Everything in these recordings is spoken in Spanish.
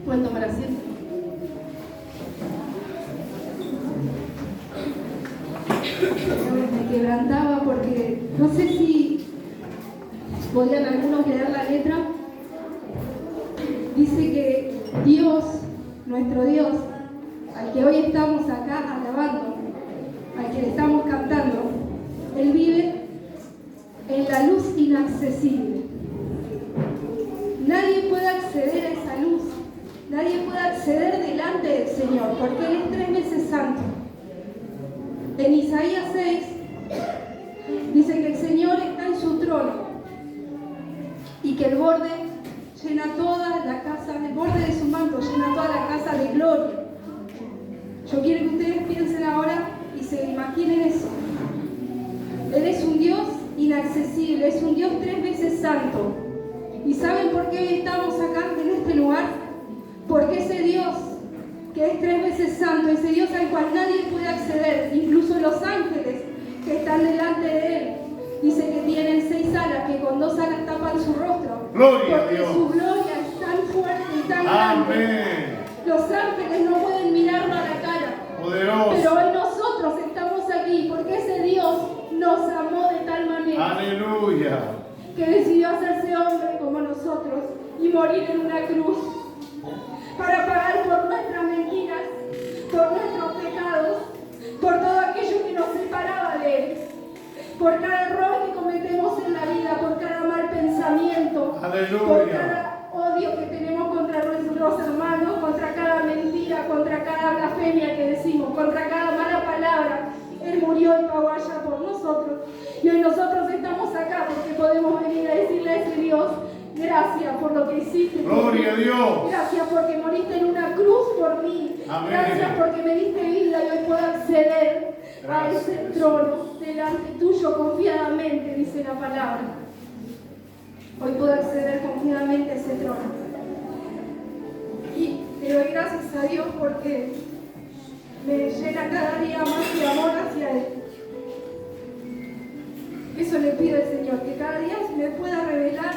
Pueden tomar asiento. Me quebrantaba porque no sé si podían algunos leer la letra. Dice que Dios, nuestro Dios, al que hoy estamos acá alabando, al que le estamos cantando, Él vive en la luz inaccesible. Nadie puede acceder a esa luz, nadie puede acceder delante del Señor, porque Él es 3 veces santo. En Isaías 6 dice que el Señor está en su trono y que el borde llena toda la casa, el borde de su manto llena toda la casa de gloria. Yo quiero que ustedes piensen ahora y se imaginen eso. Él es un Dios inaccesible, es un Dios 3 veces santo. ¿Y saben por qué hoy estamos acá en este lugar? Porque ese Dios que es 3 veces santo, ese Dios al cual nadie puede acceder, incluso los ángeles que están delante de Él, dice que tienen 6 alas, que con 2 alas tapan su rostro. Gloria a porque Dios. Su gloria es tan fuerte y tan grande. Amén. Los ángeles no pueden mirarlo a la cara. Poderoso. Pero hoy nosotros estamos aquí porque ese Dios nos amó de tal manera. Aleluya. Que decidió hacerse hombre como nosotros y morir en una cruz para pagar por nuestras mentiras, por nuestros pecados, por todo aquello que nos separaba de Él, por cada error que cometemos en la vida, por cada mal pensamiento, Aleluya. por cada odio que tenemos contra nuestros hermanos, contra cada mentira, contra cada blasfemia que decimos, contra cada mala palabra. Él murió y pagó allá por nosotros. Y hoy nosotros estamos acá porque podemos venir a decirle a ese Dios: gracias por lo que hiciste. Gloria a Dios. Gracias porque moriste en una cruz por mí. Amén. Gracias porque me diste vida y hoy puedo acceder a ese trono delante tuyo confiadamente, dice la palabra. Hoy puedo acceder confiadamente a ese trono. Y le doy gracias a Dios porque me llena cada día más de amor hacia Él. Eso le pido al Señor, que cada día me pueda revelar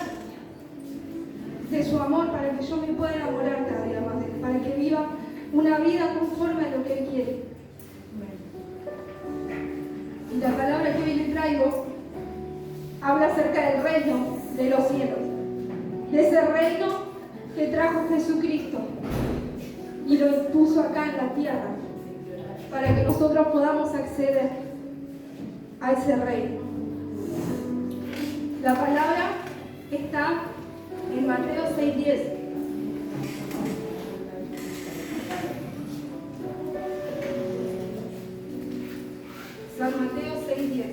de su amor para que yo me pueda enamorar cada día más de Él, para que viva una vida conforme a lo que Él quiere. Y la palabra que hoy le traigo habla acerca del reino de los cielos, de ese reino que trajo Jesucristo y lo impuso acá en la tierra, para que nosotros podamos acceder a ese reino. La palabra está en Mateo 6:10. San Mateo 6:10.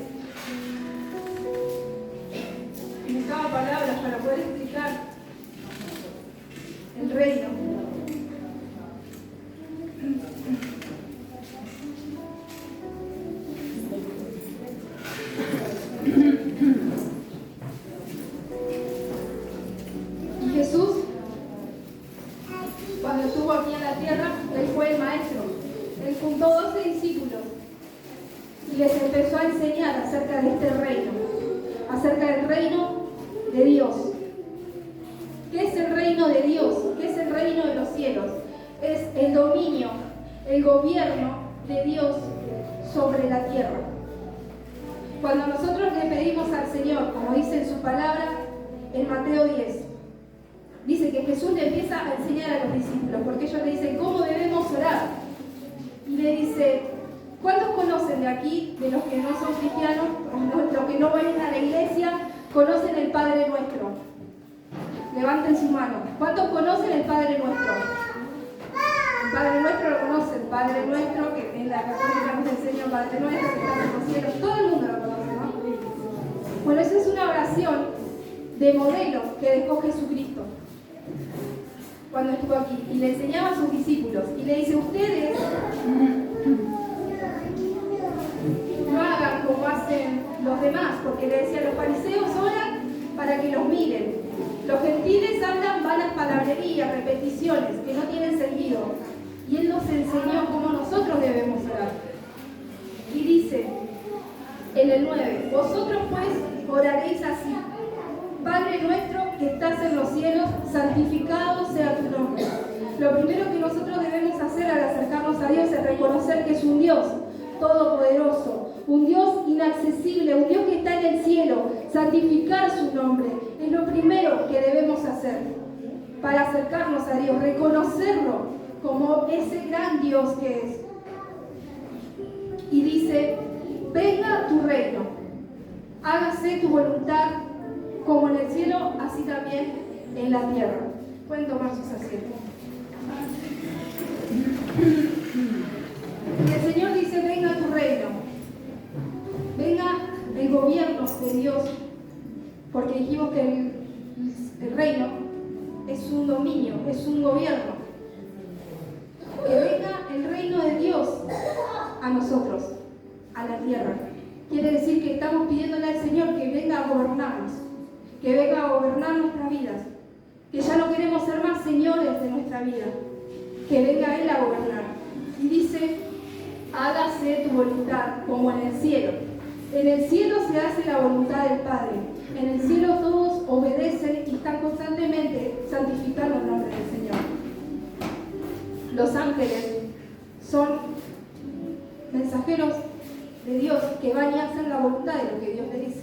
Buscaba palabras para poder explicar el reino. Acerca de este reino, acerca del reino de Dios. ¿Qué es el reino de Dios? ¿Qué es el reino de los cielos? Es el dominio, el gobierno de Dios sobre la tierra. Cuando nosotros le pedimos al Señor, como dice en su palabra en Mateo 10, dice que Jesús le empieza a enseñar a los discípulos, porque ellos le dicen cómo debemos orar. Y le dice: ¿cuántos conocen de aquí, de los que no son cristianos, los que no van a la iglesia, conocen el Padre Nuestro? Levanten su mano. ¿Cuántos conocen el Padre Nuestro? El Padre Nuestro lo conoce, el Padre Nuestro, que en la católica nos enseña el Padre Nuestro, que está en los cielos. Todo el mundo lo conoce, ¿no? Bueno, esa es una oración de modelo que dejó Jesucristo cuando estuvo aquí. Y le enseñaba a sus discípulos. Y le dice: ustedes no hagan como hacen los demás, porque le decía: los fariseos oran para que los miren, los gentiles hablan vanas palabrerías, repeticiones que no tienen sentido. Y Él nos enseñó cómo nosotros debemos orar. Y dice en el 9: vosotros pues oraréis así: Padre nuestro que estás en los cielos, santificado sea tu nombre. Lo Lo primero que nosotros debemos hacer al acercarnos a Dios es reconocer que es un Dios todopoderoso, un Dios inaccesible, un Dios que está en el cielo. Santificar su nombre es lo primero que debemos hacer para acercarnos a Dios, reconocerlo como ese gran Dios que es. Y dice: venga tu reino, hágase tu voluntad como en el cielo, así también en la tierra. Pueden tomar sus asientos. El Señor dice: venga tu reino, venga el gobierno de Dios, porque dijimos que el reino es un dominio, es un gobierno. Que venga el reino de Dios a nosotros, a la tierra. Quiere decir que estamos pidiéndole al Señor que venga a gobernarnos, que venga a gobernar nuestras vidas, que ya no queremos ser más señores de nuestra vida, que venga Él a gobernar. Y dice: hágase tu voluntad como en el cielo. En el cielo se hace la voluntad del Padre. En el cielo todos obedecen y están constantemente santificando el nombre del Señor. Los ángeles son mensajeros de Dios que van y hacen la voluntad de lo que Dios les dice.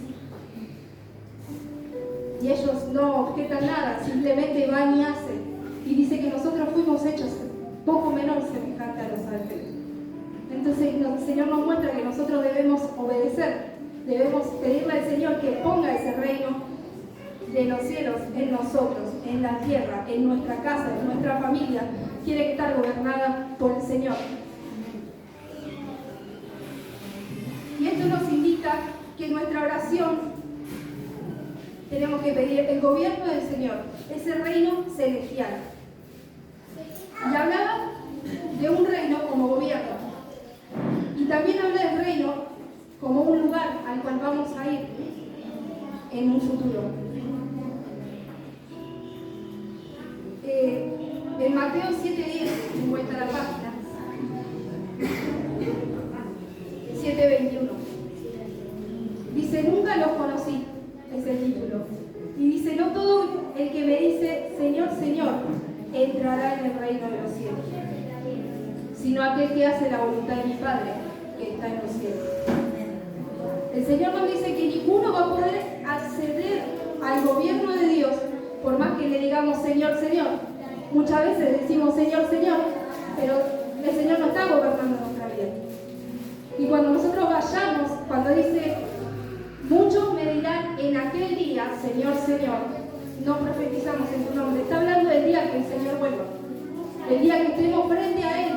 Y ellos no objetan nada, simplemente van y hacen. Y dice que nosotros fuimos hechos poco menor semejante a los ángeles. Entonces el Señor nos muestra que nosotros debemos obedecer, debemos pedirle al Señor que ponga ese reino de los cielos en nosotros, en la tierra, en nuestra casa, en nuestra familia. Quiere estar gobernada por el Señor. Y esto nos indica que en nuestra oración tenemos que pedir el gobierno del Señor, ese reino celestial. Y hablaba de un reino como gobierno. Y también habla del reino como un lugar al cual vamos a ir en un futuro. En Mateo 7:10, en vuelta a la página, 7:21, dice: nunca los conocí, es el título. Y dice: no todo el que me dice Señor, Señor, entrará en el reino de los cielos, sino aquel que hace la voluntad de mi Padre que está en los cielos. El Señor nos dice que ninguno va a poder acceder al gobierno de Dios por más que le digamos Señor, Señor. Muchas veces decimos Señor, Señor, pero el Señor no está gobernando nuestra vida. Y cuando nosotros vayamos, cuando dice: muchos me dirán en aquel día, Señor, Señor, no profetizamos en tu nombre. Está hablando del día que el Señor vuelva, el día que estemos frente a Él.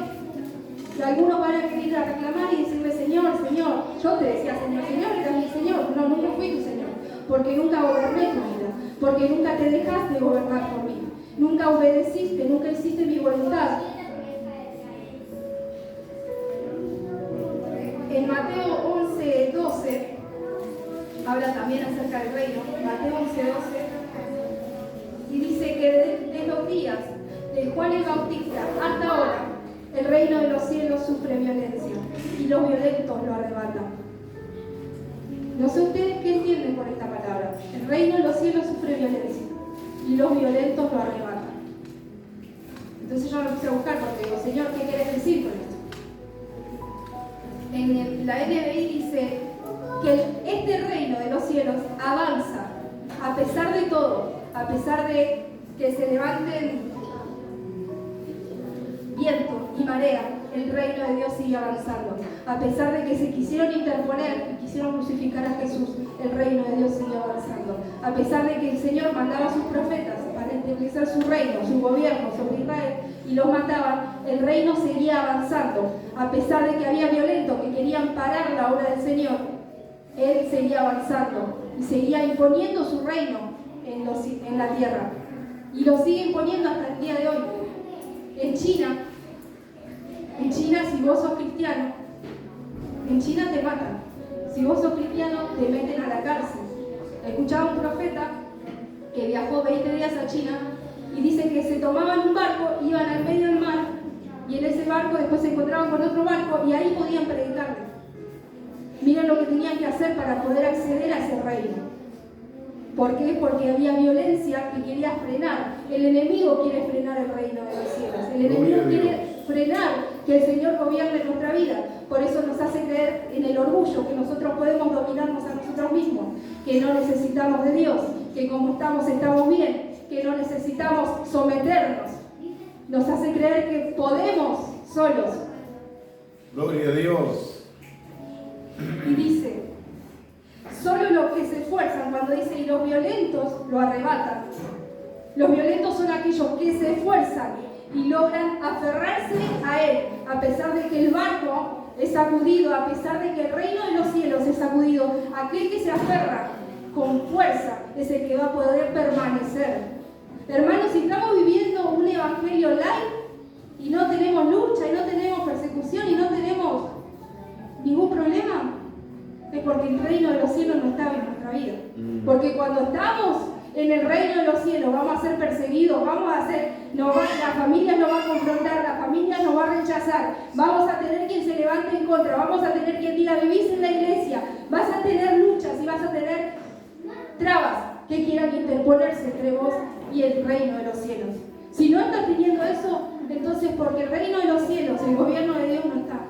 Y algunos van a querer reclamar y decirle: Señor, Señor. Yo te decía Señor, Señor, eras mi Señor. No, nunca fui tu Señor, porque nunca goberné tu vida, porque nunca te dejaste gobernar por mí, nunca obedeciste, nunca hiciste mi voluntad. En Mateo 11:12 habla también acerca del reino, Mateo 11:12, y dice que de los días de Juan el Bautista hasta ahora, el reino de los cielos sufre violencia y los violentos lo arrebatan. No sé ustedes qué entienden por esta palabra. El reino de los cielos sufre violencia y los violentos lo arrebatan. Entonces yo me puse a buscar porque digo: Señor, ¿qué quieres decir con esto? En la NBI dice que este reino de los cielos avanza a pesar de todo, a pesar de que se levanten viento y marea, el reino de Dios sigue avanzando. A pesar de que se quisieron interponer y quisieron crucificar a Jesús, el reino de Dios sigue avanzando. A pesar de que el Señor mandaba a sus profetas para establecer su reino, su gobierno sobre Israel, y los mataban, el reino seguía avanzando. A pesar de que había violentos que querían parar la obra del Señor, Él seguía avanzando y seguía imponiendo su reino en la tierra. Y lo sigue imponiendo hasta el día de hoy. En China, si vos sos cristiano, en China te matan. Si vos sos cristiano, te meten a la cárcel. Escuchaba un profeta que viajó 20 días a China y dice que se tomaban un barco, iban al medio del mar, y en ese barco después se encontraban con otro barco y ahí podían predicarle. Miren lo que tenían que hacer para poder acceder a ese reino. ¿Por qué? Porque había violencia que quería frenar. El enemigo quiere frenar el reino de los cielos. El que el Señor gobierne nuestra vida. Por eso nos hace creer en el orgullo, que nosotros podemos dominarnos a nosotros mismos, que no necesitamos de Dios, que como estamos bien, que no necesitamos someternos. Nos hace creer que podemos solos. Gloria a Dios. Y dice, solo los que se esfuerzan, cuando dice, y los violentos lo arrebatan. Los violentos son aquellos que se esfuerzan y logran aferrarse a Él, a pesar de que el barco es sacudido, a pesar de que el reino de los cielos es sacudido. Aquel que se aferra con fuerza es el que va a poder permanecer. Hermanos, si estamos viviendo un evangelio light y no tenemos lucha, y no tenemos persecución, y no tenemos ningún problema, es porque el reino de los cielos no está en nuestra vida. Porque cuando estamos en el reino de los cielos vamos a ser perseguidos, las familias nos van a confrontar, las familias nos van a rechazar, vamos a tener quien se levante en contra, vamos a tener quien diga, vivís en la iglesia, vas a tener luchas y vas a tener trabas que quieran interponerse entre vos y el reino de los cielos. Si no estás teniendo eso, entonces porque el reino de los cielos, el gobierno de Dios no está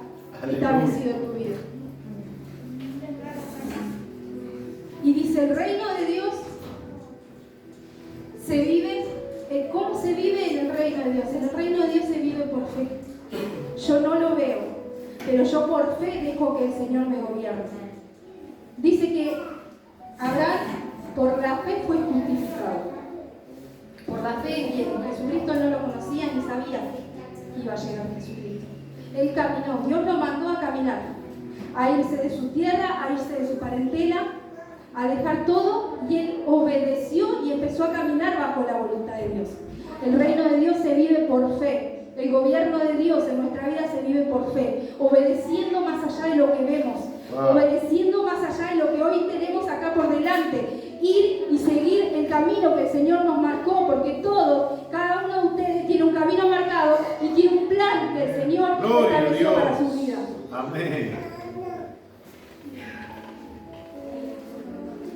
establecido en tu vida. Y dice, el reino de Dios se vive, ¿cómo se vive en el reino de Dios? En el reino de Dios se vive por fe. Yo no lo veo, pero yo por fe dejo que el Señor me gobierne. Dice que Abraham por la fe fue justificado. Por la fe en quien Jesucristo no lo conocía ni sabía que iba a llegar Jesucristo. Él caminó, Dios lo mandó a caminar, a irse de su tierra, a irse de su parentela, a dejar todo, y él obedeció y empezó a caminar bajo la voluntad de Dios. El reino de Dios se vive por fe. El gobierno de Dios en nuestra vida se vive por fe, obedeciendo más allá de lo que vemos, obedeciendo más allá de lo que hoy tenemos acá por delante, ir y seguir el camino que el Señor nos marcó, porque todos, cada uno de ustedes tiene un camino marcado y tiene un plan que el Señor estableció para su vida. Amén.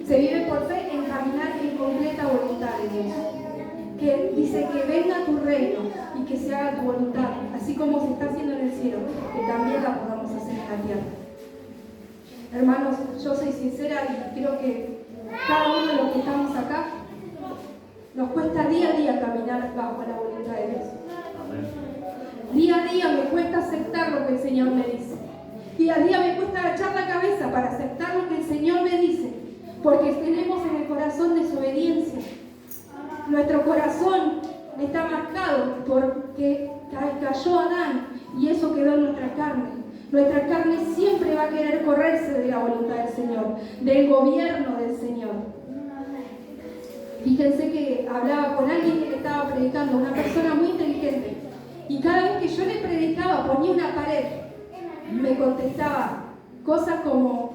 Se vive por fe en caminar en completa voluntad de Dios. Que dice que venga tu reino y que se haga tu voluntad, así como se está haciendo en el cielo, que también la podamos hacer en la tierra. Hermanos, yo soy sincera y creo que cada uno de los que estamos acá nos cuesta día a día caminar bajo la voluntad de Dios. Día a día me cuesta aceptar lo que el Señor me dice. Día a día me cuesta agachar la cabeza para aceptar lo que el Señor me dice, porque tenemos en el corazón desobediencia. Nuestro corazón está marcado porque cayó Adán y eso quedó en nuestra carne. Nuestra carne siempre va a querer correrse de la voluntad del Señor, del gobierno del Señor. Fíjense que hablaba con alguien que le estaba predicando, una persona muy inteligente, y cada vez que yo le predicaba ponía una pared, me contestaba cosas como,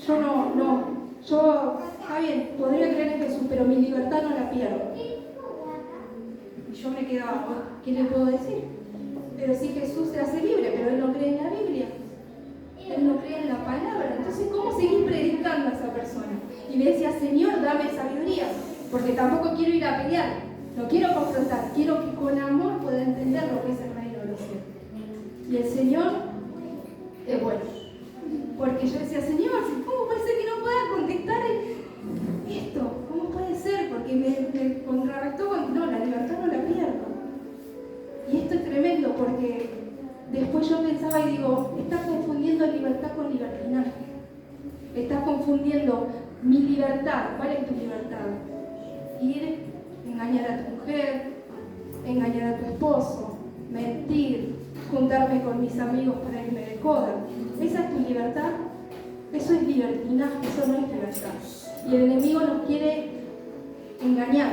yo, está bien, podría creer en Jesús, pero mi libertad no la pierdo. Y yo me quedaba, ¿qué le puedo decir? Pero si Jesús se hace libre, pero él no cree en la Biblia. Él no cree en la palabra. Entonces, ¿cómo seguir predicando a esa persona? Y le decía, Señor, dame sabiduría, porque tampoco quiero ir a pelear, no quiero confrontar, quiero que con amor pueda entender lo que es el reino de los cielos. Y el Señor es bueno. Porque yo decía, Señor, ¿cómo puede ser que no pueda contestar esto? ¿Cómo puede ser? Porque me contrarrestó con, no, la libertad no la pierdo. Y esto es tremendo porque después yo pensaba y digo, estás confundiendo libertad con libertinaje. Estás confundiendo mi libertad. ¿Cuál es tu libertad? Ir, engañar a tu mujer, engañar a tu esposo, mentir, juntarme con mis amigos para irme de joda. ¿Esa es tu libertad? Eso es libertinaje, eso no es libertad. Y el enemigo nos quiere engañar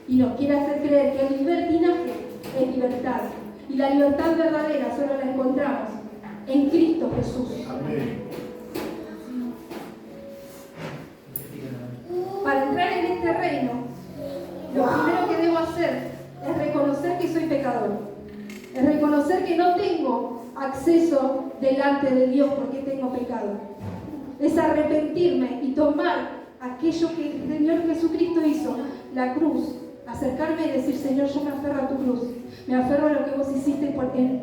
y nos quiere hacer creer que el libertinaje es libertad. Y la libertad verdadera solo la encontramos en Cristo Jesús. Amén. Para entrar en este reino, lo primero que debo hacer es reconocer que soy pecador. Es reconocer que no tengo acceso delante de Dios porque tengo pecado. Es arrepentirme y tomar aquello que el Señor Jesucristo hizo, la cruz, acercarme y decir, Señor, yo me aferro a tu cruz. Me aferro a lo que vos hiciste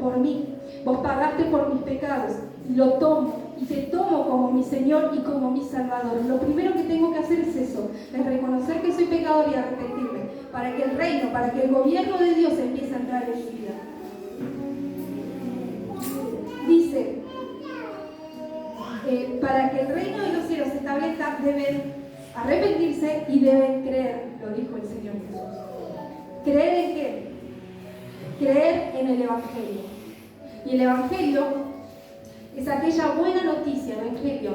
por mí. Vos pagaste por mis pecados. Lo tomo y te tomo como mi Señor y como mi Salvador. Lo primero que tengo que hacer es eso, es reconocer que soy pecador y arrepentirme, para que el reino, para que el gobierno de Dios empiece a entrar en mi vida. Dice, para que el reino de los cielos se establezca, deben arrepentirse y deben creer, lo dijo el Señor Jesús. ¿Creer en qué? Creer en el Evangelio. Y el Evangelio es aquella buena noticia, el Evangelio,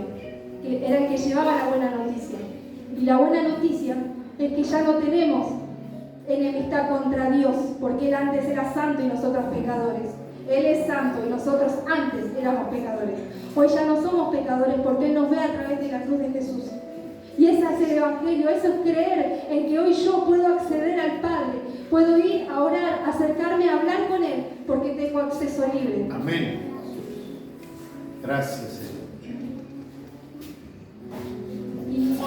que era el que llevaba la buena noticia. Y la buena noticia es que ya no tenemos enemistad contra Dios, porque Él antes era santo y nosotros pecadores. Él es santo y nosotros antes éramos pecadores. Hoy ya no somos pecadores porque Él nos ve a través de la cruz de Jesús. Y ese es el Evangelio, eso es creer en que hoy yo puedo acceder al Padre, puedo ir a orar, acercarme a hablar con Él, porque tengo acceso libre. Amén. Gracias, Señor. Y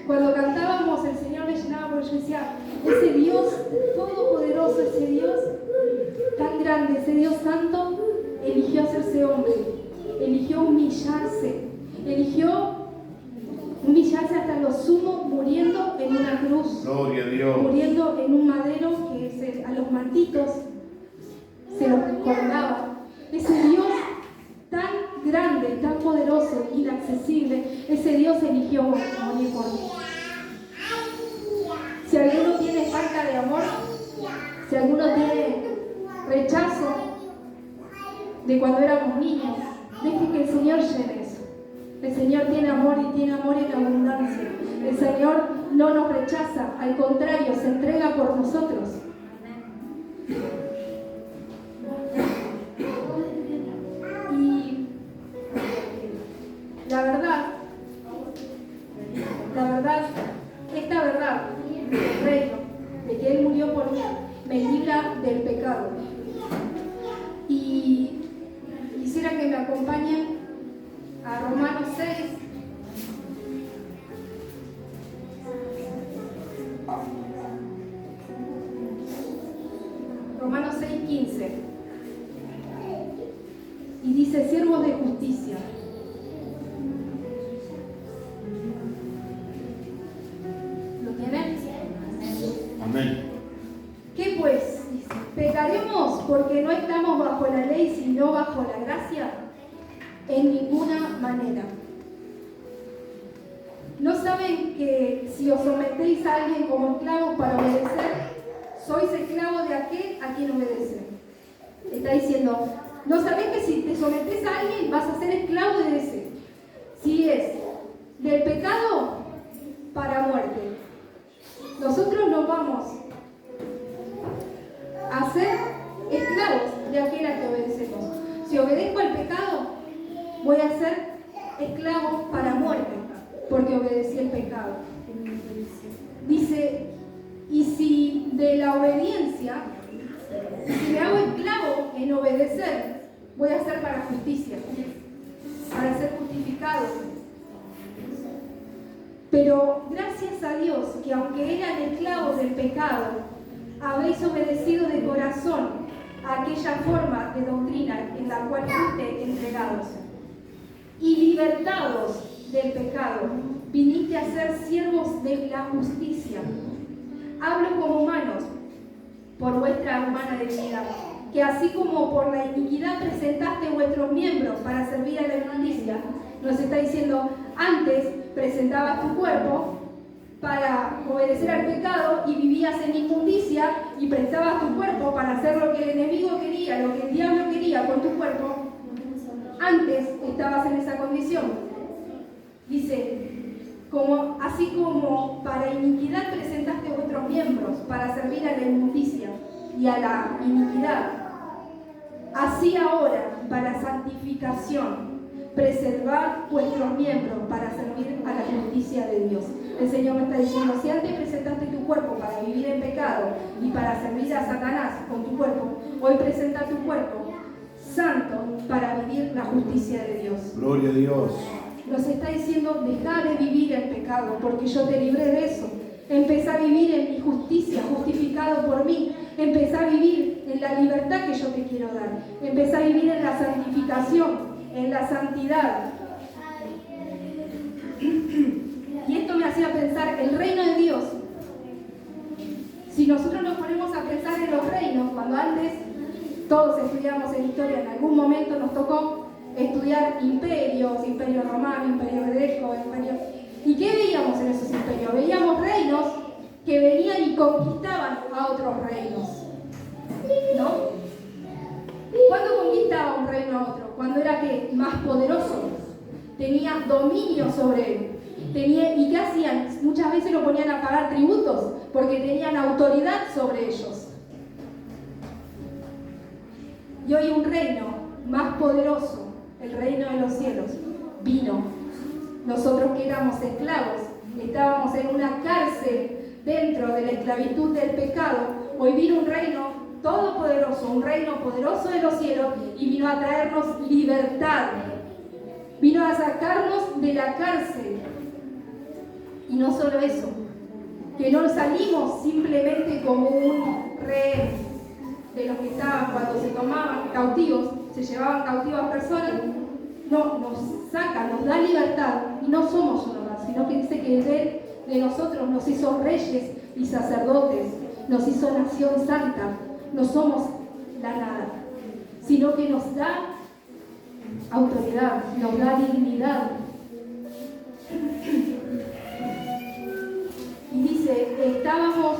cuando cantábamos, el Señor me llenaba porque yo decía, ese Dios todopoderoso, ese Dios tan grande, ese Dios santo, eligió hacerse hombre, eligió humillarse hasta lo sumo, muriendo en una cruz. Gloria a Dios. Muriendo en un madero que a los mantitos se los colgaba. Ese Dios tan grande, tan poderoso, inaccesible, ese Dios eligió morir por mí. Si alguno tiene falta de amor, si alguno tiene rechazo de cuando éramos niños, deje que el Señor llene eso. El Señor tiene amor y tiene amor en abundancia. El Señor no nos rechaza, al contrario, se entrega por nosotros. Y la verdad, esta verdad del reino, de que Él murió por mí, me libra del pecado. Y quisiera que me acompañen a Romanos 6. Romanos 6:15. Y dice, siervos de justicia. ¿Lo tienen? Amén. ¿Qué pues? Dice, ¿pecaremos porque no estamos bajo la ley, sino bajo la gracia? En ninguna manera. ¿No saben que si os sometéis a alguien como esclavos para obedecer, sois esclavos de aquel a quien obedece? Está diciendo, ¿no sabéis que si te sometés a alguien vas a ser esclavo de ese? Si es del pecado para muerte. Nosotros no vamos a ser esclavos de aquel a que obedecemos. Si obedezco al pecado, voy a ser esclavo para muerte, porque obedecí el pecado. Dice, y si de la obediencia, si me hago esclavo en obedecer, voy a ser para justicia, para ser justificado. Pero gracias a Dios que aunque eran esclavos del pecado, habéis obedecido de corazón a aquella forma de doctrina en la cual fuiste entregados. Y libertados del pecado, viniste a ser siervos de la justicia. Hablo como humanos, por vuestra humana debilidad, que así como por la iniquidad presentaste vuestros miembros para servir a la inmundicia, nos está diciendo, antes presentabas tu cuerpo para obedecer al pecado y vivías en inmundicia y prestabas tu cuerpo para hacer lo que el enemigo quería, lo que el diablo quería con tu cuerpo. Antes estabas en esa condición. Dice, así como para iniquidad presentaste vuestros miembros para servir a la inmundicia y a la iniquidad, así ahora para santificación preservad vuestros miembros para servir a la justicia de Dios. El Señor me está diciendo, si antes presentaste tu cuerpo para vivir en pecado y para servir a Satanás con tu cuerpo, hoy presenta tu cuerpo santo para vivir la justicia de Dios. Gloria a Dios. Nos está diciendo, deja de vivir el pecado, porque yo te libré de eso. Empecé a vivir en mi justicia, justificado por mí. Empezá a vivir en la libertad que yo te quiero dar. Empezá a vivir en la santificación, en la santidad. Y esto me hacía pensar, el reino de Dios. Si nosotros nos ponemos a pensar en los reinos, cuando antes todos estudiamos en historia, en algún momento nos tocó estudiar imperios, imperio romano, imperio greco, ¿Y qué veíamos en esos imperios? Veíamos reinos que venían y conquistaban a otros reinos, ¿no? ¿Cuándo conquistaba un reino a otro? Cuando era que más poderoso, tenía dominio sobre él. ¿Y qué hacían? Muchas veces lo ponían a pagar tributos porque tenían autoridad sobre ellos. Y hoy un reino más poderoso, el reino de los cielos, vino. Nosotros que éramos esclavos, estábamos en una cárcel dentro de la esclavitud del pecado. Hoy vino un reino todopoderoso, un reino poderoso de los cielos, y vino a traernos libertad. Vino a sacarnos de la cárcel. Y no solo eso, que no salimos simplemente como un rehén de los que estaban cuando se tomaban cautivos, se llevaban cautivas personas. No, nos saca, nos da libertad, y no somos uno más, sino que dice que de nosotros nos hizo reyes y sacerdotes, nos hizo nación santa. No somos la nada, sino que nos da autoridad, nos da dignidad. Y dice, estábamos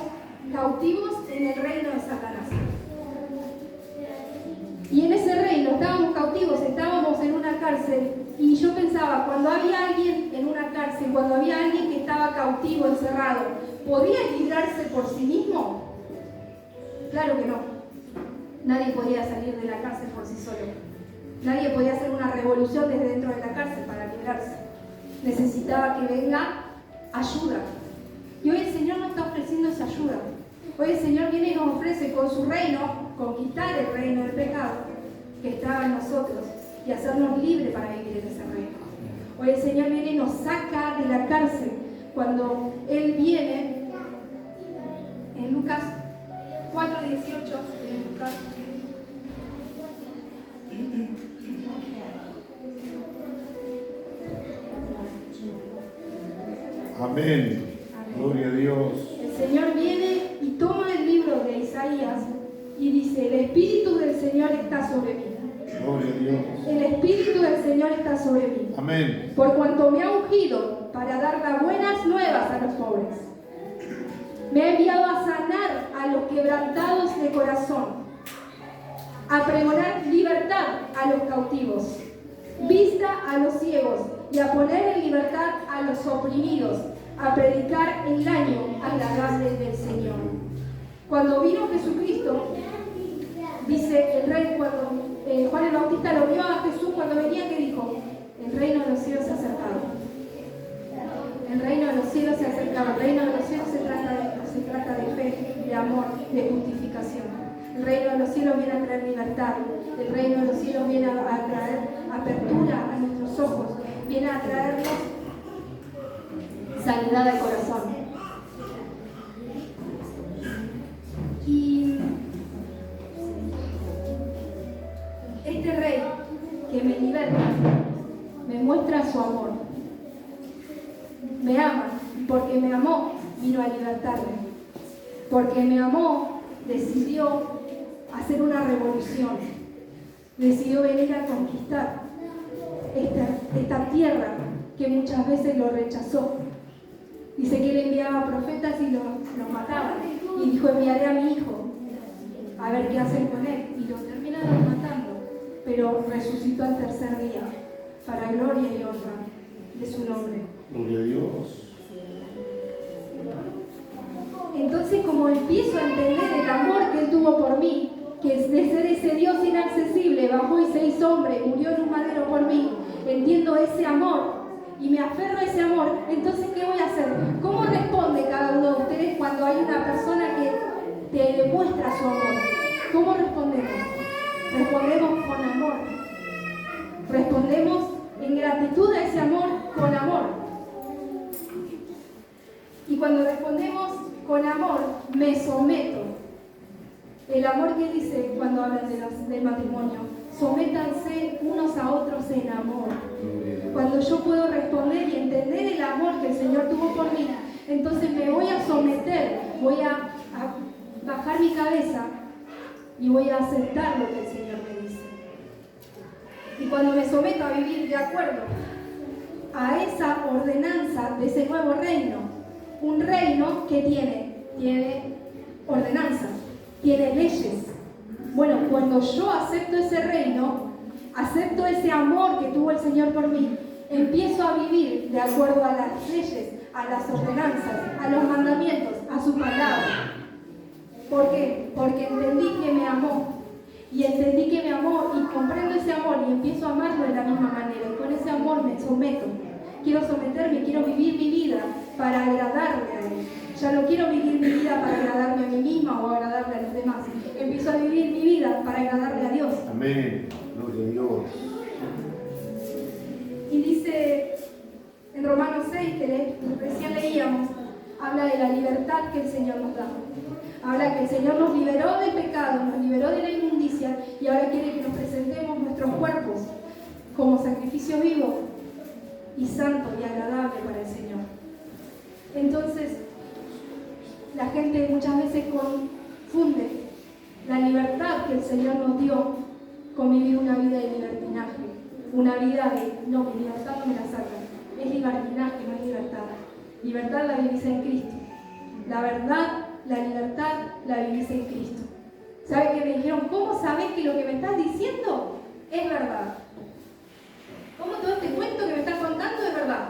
cautivos en el reino de Satanás. Y en ese reino estábamos cautivos, estábamos en una cárcel. Y yo pensaba, cuando había alguien en una cárcel, cuando había alguien que estaba cautivo, encerrado, ¿podía librarse por sí mismo? Claro que no. Nadie podía salir de la cárcel por sí solo. Nadie podía hacer una revolución desde dentro de la cárcel para librarse. Necesitaba que venga ayuda. Y hoy el Señor nos está ofreciendo esa ayuda. Hoy el Señor viene y nos ofrece con su reino conquistar el reino del pecado que estaba en nosotros y hacernos libres para vivir en ese reino. Hoy el Señor viene y nos saca de la cárcel. Cuando Él viene, en Lucas 4:18, Amén. Gloria a Dios. El Señor viene y toma el libro de Isaías y dice, el Espíritu del Señor está sobre mí. Gloria a Dios. El Espíritu del Señor está sobre mí. Amén. Por cuanto me ha ungido para dar las buenas nuevas a los pobres. Me ha enviado a sanar a los quebrantados de corazón, a pregonar libertad a los cautivos, vista a los ciegos y a poner en libertad a los oprimidos, a predicar el año agradable del Señor. Cuando vino Jesucristo, dice el rey, cuando Juan el Bautista lo vio a Jesús cuando venía, que dijo, el reino de los cielos se ha acercado. El reino de los cielos se ha acercado. El reino de los cielos se trata de fe, de amor, de justificación. El reino de los cielos viene a traer libertad. El reino de los cielos viene a traer apertura a nuestros ojos. Viene a traernos sanidad al corazón. Y este rey que me liberta, me muestra su amor. Me ama, porque me amó, vino a libertarme. Porque me amó, decidió hacer una revolución. Decidió venir a conquistar esta tierra que muchas veces lo rechazó. Dice que él enviaba profetas y los mataban. Y dijo, enviaré a mi hijo a ver qué hacen con él. Y lo terminaron matando. Pero resucitó al tercer día, para gloria y honra de su nombre. Gloria a Dios. Entonces, como empiezo a entender el amor que Él tuvo por mí, que es de ser ese Dios inaccesible, bajó y se hizo hombre, murió en un madero por mí, entiendo ese amor y me aferro a ese amor. Entonces, ¿qué voy a hacer? ¿Cómo responde cada uno de ustedes cuando hay una persona que te demuestra su amor? ¿Cómo respondemos? Respondemos con amor. Respondemos en gratitud a ese amor con amor. Y cuando respondemos con amor, me someto. El amor que dice cuando hablan del matrimonio, sométanse unos a otros en amor. Cuando yo puedo responder y entender el amor que el Señor tuvo por mí, entonces me voy a someter, voy a bajar mi cabeza y voy a aceptar lo que el Señor me dice. Y cuando me someto a vivir de acuerdo a esa ordenanza de ese nuevo reino, un reino que tiene ordenanzas, tiene leyes. Bueno, cuando yo acepto ese reino, acepto ese amor que tuvo el Señor por mí, empiezo a vivir de acuerdo a las leyes, a las ordenanzas, a los mandamientos, a su palabra. ¿Por qué? Porque entendí que me amó. Y entendí que me amó y comprendo ese amor y empiezo a amarlo de la misma manera. Y con ese amor me someto. Quiero someterme, quiero vivir mi vida para agradarle a Él. Ya no quiero vivir mi vida para agradarme a mí misma o agradarle a los demás. Empiezo a vivir mi vida para agradarle a Dios. Amén. Gloria a Dios. Y dice en Romanos 6, que recién leíamos, habla de la libertad que el Señor nos da. Habla que el Señor nos liberó del pecado, nos liberó de la inmundicia y ahora quiere que nos presentemos nuestros cuerpos como sacrificio vivo y santo y agradable para el Señor. Entonces, la gente muchas veces confunde la libertad que el Señor nos dio con vivir una vida de libertinaje, una vida de, no, mi libertad no me la sacan, es libertinaje, no es libertad. Libertad la vivís en Cristo. La verdad, la libertad la vivís en Cristo. ¿Sabes qué me dijeron? ¿Cómo sabes que lo que me estás diciendo es verdad? ¿Cómo todo este cuento que me estás contando es verdad?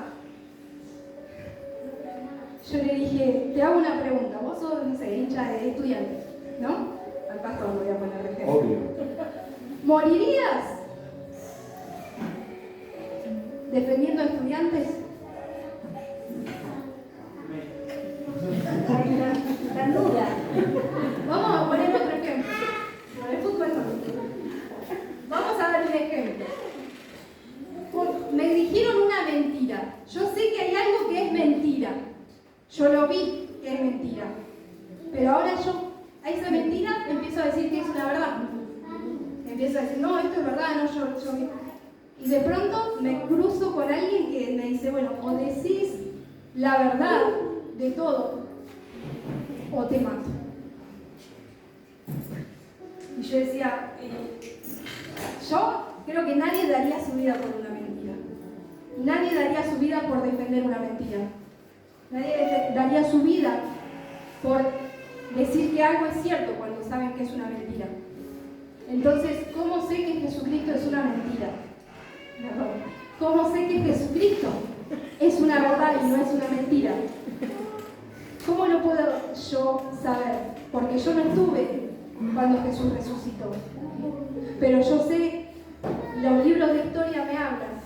Yo le dije, te hago una pregunta. Vos sos, no sé, hincha de estudiantes, ¿no? Al pastor voy a poner de ejemplo. Obvio. ¿Morirías defendiendo a estudiantes? La duda. Vamos a poner otro ejemplo. Con el fútbol no. Vamos a dar un ejemplo. Me dijeron una mentira. Yo sé que hay algo que es mentira. Yo lo vi que es mentira. Pero ahora yo a esa mentira empiezo a decir que es una verdad. Empiezo a decir, no, esto es verdad, no, yo vi. Y de pronto me cruzo con alguien que me dice, bueno, o decís la verdad de todo, o te mato. Y yo decía, yo creo que nadie daría su vida por una mentira. Nadie daría su vida por defender una mentira. Nadie daría su vida por decir que algo es cierto cuando saben que es una mentira. Entonces, ¿cómo sé que Jesucristo es una mentira? ¿Cómo sé que Jesucristo es una verdad y no es una mentira? ¿Cómo lo puedo yo saber? Porque yo no estuve cuando Jesús resucitó. Pero yo sé, los libros de historia me hablan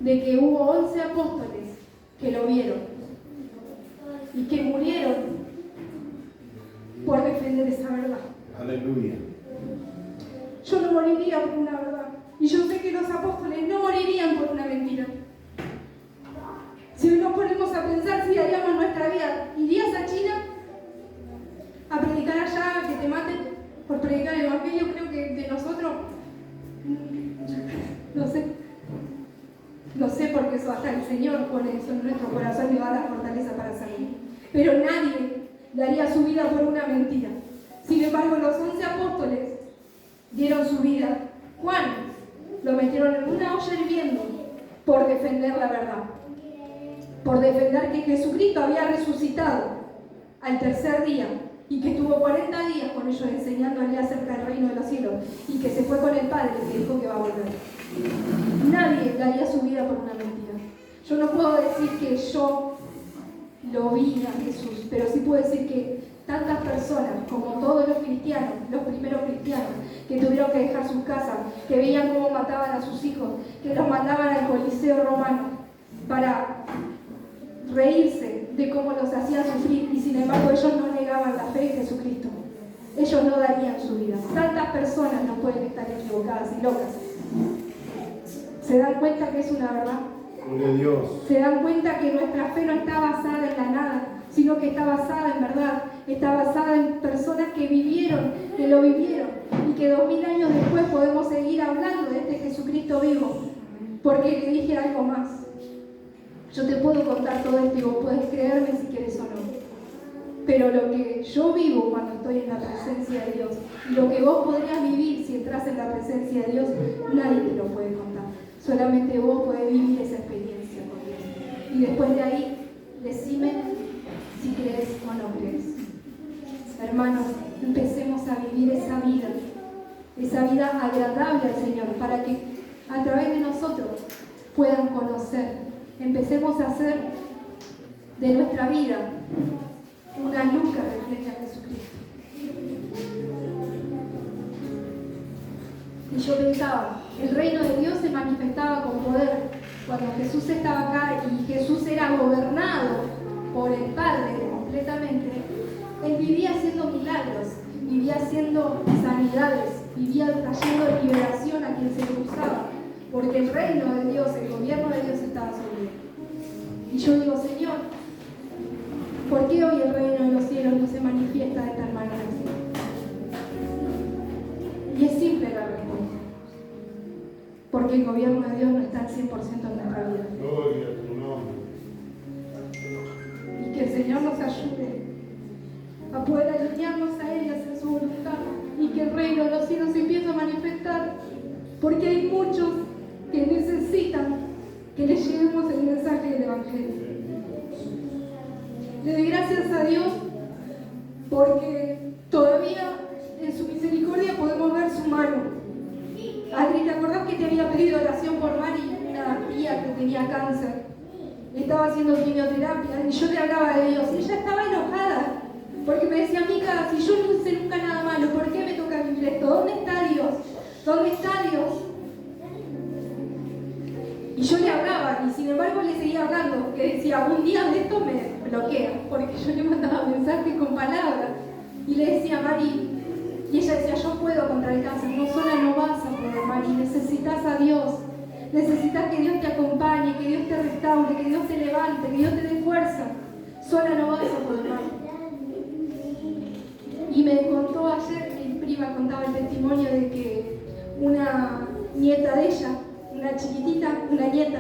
de que hubo 11 apóstoles que lo vieron y que murieron por defender esa verdad. Aleluya. Yo no moriría por una verdad. Y yo sé que los apóstoles no morirían por una mentira. Si nos ponemos a pensar si haríamos nuestra vida, ¿irías a China a predicar allá, que te maten por predicar el evangelio? Creo que de nosotros, no sé porque eso hasta el Señor pone eso en nuestro corazón y va a dar fortaleza para hacerlo. Pero nadie daría su vida por una mentira. Sin embargo, los 11 apóstoles dieron su vida. Juan lo metieron en una olla hirviendo por defender la verdad. Por defender que Jesucristo había resucitado al tercer día y que estuvo 40 días con ellos enseñándole acerca del reino de los cielos y que se fue con el Padre que dijo que va a volver. Nadie daría su vida por una mentira. Yo no puedo decir que yo lo vi a Jesús, pero sí puedo decir que tantas personas, como todos los cristianos, los primeros cristianos, que tuvieron que dejar sus casas, que veían cómo mataban a sus hijos, que los mandaban al Coliseo romano para reírse de cómo los hacían sufrir, y sin embargo ellos no negaban la fe en Jesucristo. Ellos no darían su vida. Tantas personas no pueden estar equivocadas y locas. ¿Se dan cuenta que es una verdad? Gloria a Dios. ¿Se dan cuenta que nuestra fe no está basada en la nada, sino que está basada en verdad, está basada en personas que vivieron, que lo vivieron, y que 2000 años después podemos seguir hablando de este Jesucristo vivo, porque le dije algo más. Yo te puedo contar todo esto y vos podés creerme si querés o no, pero lo que yo vivo cuando estoy en la presencia de Dios, y lo que vos podrías vivir si entras en la presencia de Dios, nadie te lo puede contar. Solamente vos podés vivir esa experiencia con Dios. Y después de ahí, decime si crees o no crees. Hermanos, empecemos a vivir esa vida agradable al Señor, para que a través de nosotros puedan conocer. Empecemos a hacer de nuestra vida una luz que refleje a Jesucristo. Y yo pensaba, el reino de Dios se manifestaba con poder. Cuando Jesús estaba acá y Jesús era gobernado por el Padre completamente, Él vivía haciendo milagros, vivía haciendo sanidades, vivía trayendo liberación a quien se cruzaba, porque el reino de Dios, el gobierno de Dios estaba sobre Él. Y yo digo, Señor, ¿por qué hoy el reino de los cielos no se manifiesta de tal manera? Y es simple la respuesta. Porque el gobierno de Dios no está al 100% en nuestra vida. Gloria a tu nombre. Y que el Señor nos ayude a poder alinearnos a Él y hacer su voluntad. Y que el reino de los cielos se empiece a manifestar. Porque hay muchos que necesitan que les llevemos el mensaje del Evangelio. Le doy gracias a Dios porque todavía en su misericordia podemos ver su mano. Adri, ¿te acordás que te había pedido oración por Mari, una tía que tenía cáncer? Estaba haciendo quimioterapia y yo le hablaba de Dios y ella estaba enojada porque me decía, Mica, si yo no hice nunca nada malo, ¿por qué me toca vivir esto? ¿Dónde está Dios? ¿Dónde está Dios? Y yo le hablaba y sin embargo le seguía hablando, que decía, un día de esto me bloquea, porque yo le mandaba mensajes con palabras y le decía, Mari, y ella decía, yo puedo contra el cáncer, no sola no vas a poder, Mari, necesitas a Dios, necesitas que Dios te acompañe, que Dios te restaure, que Dios te levante, que Dios te dé fuerza, sola no vas a poder, Mari. Y me contó ayer, mi prima contaba el testimonio de que una nieta de ella, una chiquitita, una nieta,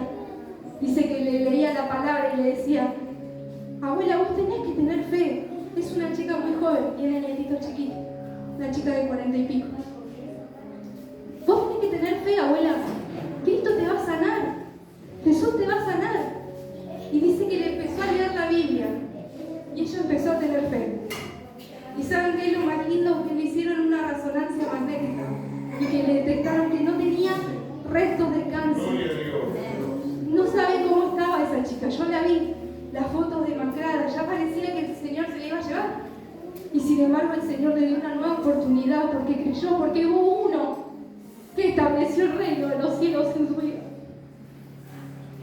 dice que le leía la palabra y le decía, abuela, vos tenés que tener fe, es una chica muy joven, tiene nietito chiquito, una chica de 40 y pico. Vos tenés que tener fe, abuela, Cristo te va a sanar, Jesús te va a sanar. Y dice que le empezó a leer la Biblia y ella empezó a tener fe. Y saben que es lo más lindo, que le hicieron una resonancia magnética y que le detectaron que no tenía restos de cáncer. No saben cómo estaba esa chica, yo la vi, las fotos demacradas, ya parecía que el Señor se la iba a llevar. Y sin embargo el Señor le dio una nueva oportunidad porque creyó, porque hubo uno que estableció el reino de los cielos en su vida.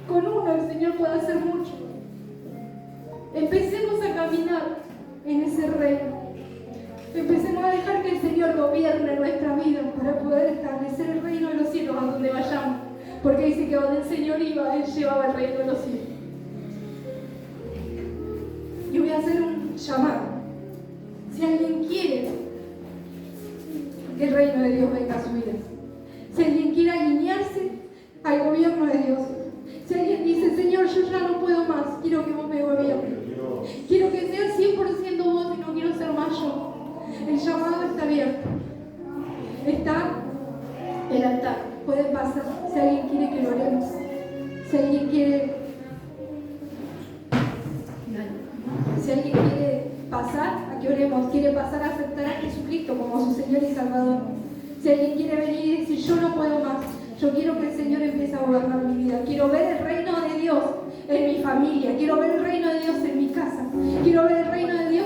Con uno el Señor puede hacer mucho. Empecemos a caminar en ese reino. Empecemos a dejar que el Señor gobierne nuestra vida para poder establecer el reino de los cielos a donde vayamos. Porque dice que donde el Señor iba, Él llevaba el reino de los cielos. Y voy a hacer un llamado. Si alguien quiere que el reino de Dios venga a su vida, si alguien quiere alinearse al gobierno de Dios, si alguien dice, Señor, yo ya no puedo más, quiero que vos me gobiernes, quiero que seas 100% vos y no quiero ser más yo. El llamado está abierto. Está el altar. Pueden pasar. Si alguien quiere que lo oremos. Si alguien quiere... Si alguien quiere pasar a que oremos. Quiere pasar a aceptar a Jesucristo como su Señor y Salvador. Si alguien quiere venir y decir, yo no puedo más. Yo quiero que el Señor empiece a gobernar mi vida. Quiero ver el reino de Dios en mi familia. Quiero ver el reino de Dios en mi casa. Quiero ver el reino de Dios